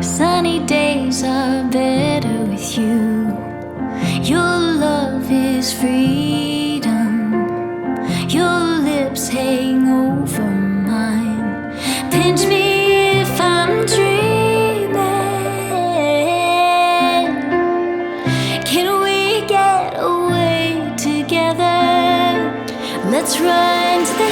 Sunny days are better with you. Your love is freedom. Your lips hang over mine. Pinch me if I'm dreaming. Can we get away together? Let's run to the